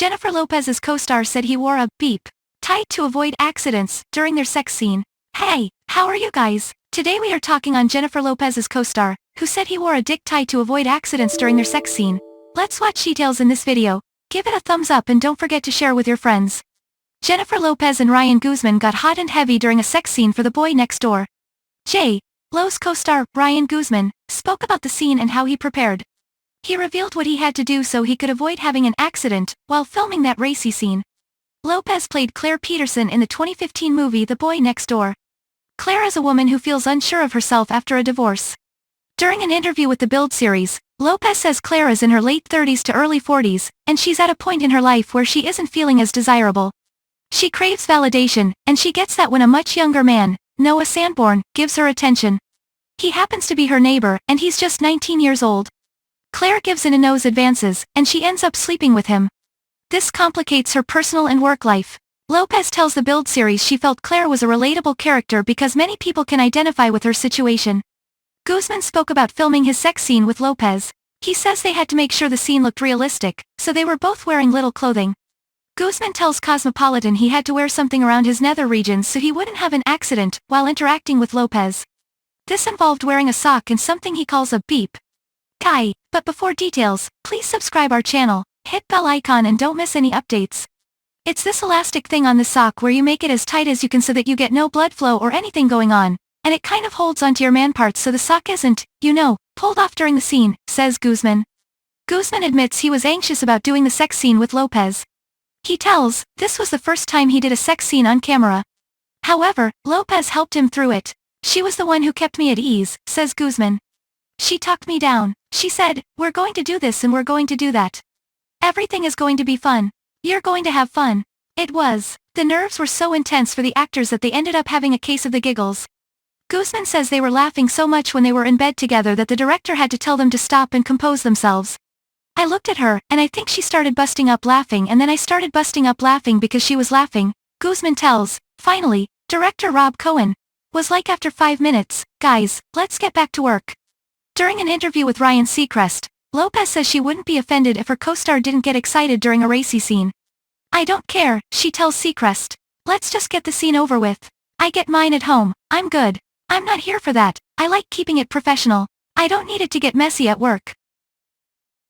Jennifer Lopez's co-star said he wore a beep tie to avoid accidents during their sex scene. Hey, how are you guys? Today we are talking on Jennifer Lopez's co-star, who said he wore a dick tie to avoid accidents during their sex scene. Let's watch details in this video. Give it a thumbs up and don't forget to share with your friends. Jennifer Lopez and Ryan Guzman got hot and heavy during a sex scene for The Boy Next Door. J.Lo's co-star, Ryan Guzman, spoke about the scene and how he prepared. He revealed what he had to do so he could avoid having an accident while filming that racy scene. Lopez played Claire Peterson in the 2015 movie The Boy Next Door. Claire is a woman who feels unsure of herself after a divorce. During an interview with the Build series, Lopez says Claire is in her late 30s to early 40s, and she's at a point in her life where she isn't feeling as desirable. She craves validation, and she gets that when a much younger man, Noah Sanborn, gives her attention. He happens to be her neighbor, and he's just 19 years old. Claire gives in to Noah's advances, and she ends up sleeping with him. This complicates her personal and work life. Lopez tells the Build series she felt Claire was a relatable character because many people can identify with her situation. Guzman spoke about filming his sex scene with Lopez. He says they had to make sure the scene looked realistic, so they were both wearing little clothing. Guzman tells Cosmopolitan he had to wear something around his nether regions so he wouldn't have an accident while interacting with Lopez. This involved wearing a sock and something he calls a beep tie. But before details, please subscribe our channel, hit bell icon and don't miss any updates. It's this elastic thing on the sock where you make it as tight as you can so that you get no blood flow or anything going on, and it kind of holds onto your man parts so the sock isn't, pulled off during the scene, says Guzman. Guzman admits he was anxious about doing the sex scene with Lopez. He tells, this was the first time he did a sex scene on camera. However, Lopez helped him through it. She was the one who kept me at ease, says Guzman. She talked me down. She said, we're going to do this and we're going to do that. Everything is going to be fun. You're going to have fun. It was. The nerves were so intense for the actors that they ended up having a case of the giggles. Guzman says they were laughing so much when they were in bed together that the director had to tell them to stop and compose themselves. I looked at her, and I think she started busting up laughing and then I started busting up laughing because she was laughing, Guzman tells. Finally, director Rob Cohen was like after 5 minutes, guys, let's get back to work. During an interview with Ryan Seacrest, Lopez says she wouldn't be offended if her co-star didn't get excited during a racy scene. I don't care, she tells Seacrest. Let's just get the scene over with. I get mine at home, I'm good. I'm not here for that, I like keeping it professional. I don't need it to get messy at work.